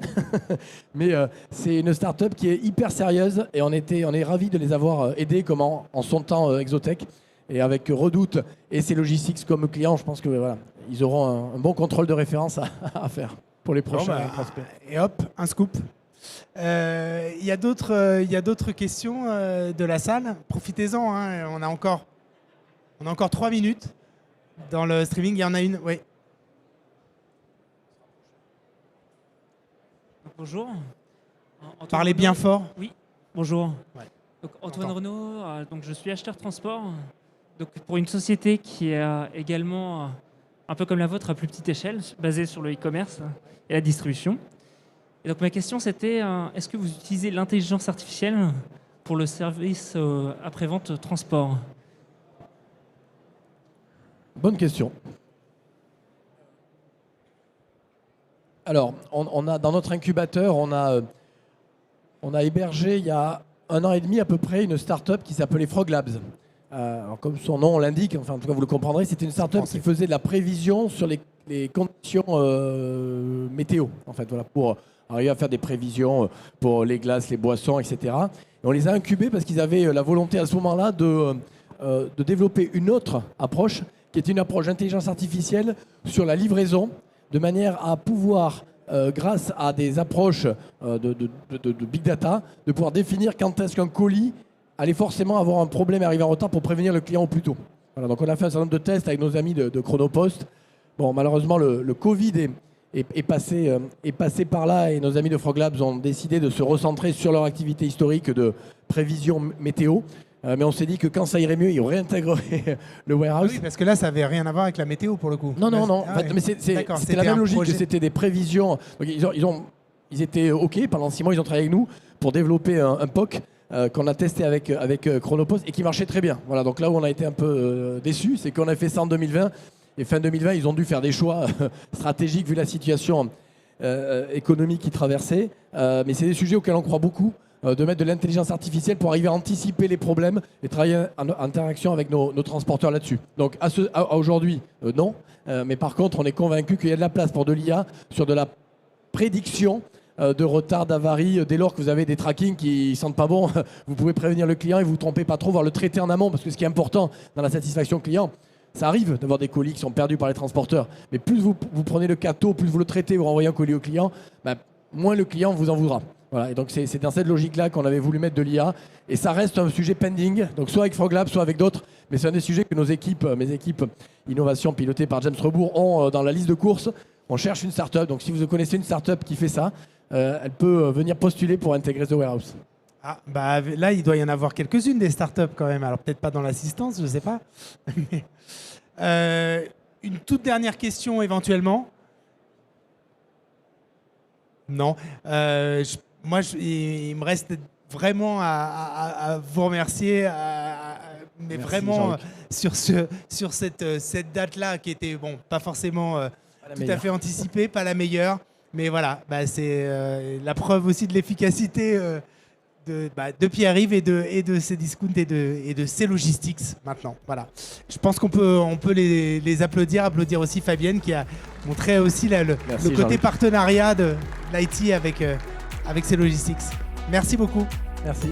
Mais c'est une start-up qui est hyper sérieuse et on est ravis de les avoir aidés comme en son temps Exotech. Et avec Redoute et ses logistics comme clients, je pense que voilà, ils auront un bon contrôle de référence à faire pour les prochains prospects. Et hop, un scoop. Il y a d'autres questions de la salle. Profitez-en, hein, on a encore 3 minutes dans le streaming. Il y en a une, oui. Bonjour. Parlez bien fort. Oui, bonjour. Ouais. Donc, Antoine Renaud, donc je suis acheteur transport. Donc, pour une société qui est également, un peu comme la vôtre, à plus petite échelle, basée sur le e-commerce et la distribution. Et donc ma question c'était, est-ce que vous utilisez l'intelligence artificielle pour le service après-vente transport ? Bonne question. Alors, on a dans notre incubateur, on a hébergé il y a 1 an et demi à peu près une start-up qui s'appelait Frog Labs. Alors, comme son nom l'indique, enfin en tout cas vous le comprendrez, c'était une start-up qui faisait de la prévision sur les conditions météo, en fait, voilà, pour arriver à faire des prévisions pour les glaces, les boissons, etc. Et on les a incubés parce qu'ils avaient la volonté à ce moment-là de développer une autre approche qui est une approche d'intelligence artificielle sur la livraison, de manière à pouvoir, grâce à des approches de big data, de pouvoir définir quand est-ce qu'un colis allait forcément avoir un problème et arriver en retard pour prévenir le client au plus tôt. Voilà, donc on a fait un certain nombre de tests avec nos amis de Chronopost. Bon, malheureusement, le Covid est passé par là et nos amis de Frog Labs ont décidé de se recentrer sur leur activité historique de prévision météo. Mais on s'est dit que quand ça irait mieux, ils réintégreraient le warehouse. Oui, parce que là, ça n'avait rien à voir avec la météo pour le coup. Non. Ah, mais c'était la même logique, que c'était des prévisions. Donc, ils étaient OK, pendant 6 mois, ils ont travaillé avec nous pour développer un POC qu'on a testé avec Chronopost et qui marchait très bien. Voilà, donc là où on a été un peu déçus, c'est qu'on a fait ça en 2020. Et fin 2020, ils ont dû faire des choix stratégiques vu la situation économique qu'ils traversaient. Mais c'est des sujets auxquels on croit beaucoup. De mettre de l'intelligence artificielle pour arriver à anticiper les problèmes et travailler en interaction avec nos transporteurs là-dessus. Donc à aujourd'hui, non. Mais par contre, on est convaincu qu'il y a de la place pour de l'IA sur de la prédiction de retard, d'avarie. Dès lors que vous avez des trackings qui ne sentent pas bon, vous pouvez prévenir le client et vous ne trompez pas trop, voire le traiter en amont. Parce que ce qui est important dans la satisfaction client, ça arrive d'avoir des colis qui sont perdus par les transporteurs. Mais plus vous prenez le cas tôt, plus vous le traitez, vous renvoyez un colis au client, moins le client vous en voudra. Voilà, et donc c'est dans cette logique-là qu'on avait voulu mettre de l'IA. Et ça reste un sujet pending, donc soit avec Frog Lab, soit avec d'autres. Mais c'est un des sujets que mes équipes innovation pilotées par James Rebourg ont dans la liste de courses. On cherche une start-up. Donc si vous connaissez une start-up qui fait ça, elle peut venir postuler pour intégrer The Warehouse. Ah, là, il doit y en avoir quelques-unes des startups quand même. Alors peut-être pas dans l'assistance, je ne sais pas. Une toute dernière question éventuellement. Non. Il me reste vraiment à vous remercier mais Merci, vraiment Jean-Luc. sur cette date-là qui était pas forcément tout à meilleure. fait anticipée, pas la meilleure. Mais voilà, c'est la preuve aussi de l'efficacité de Pierre-Yves et de Cdiscount et de C-Logistics maintenant. Voilà. Je pense qu'on peut les applaudir aussi Fabienne qui a montré aussi le côté Jean-Luc. partenariat de l'IT avec C-Logistics. Merci beaucoup. Merci.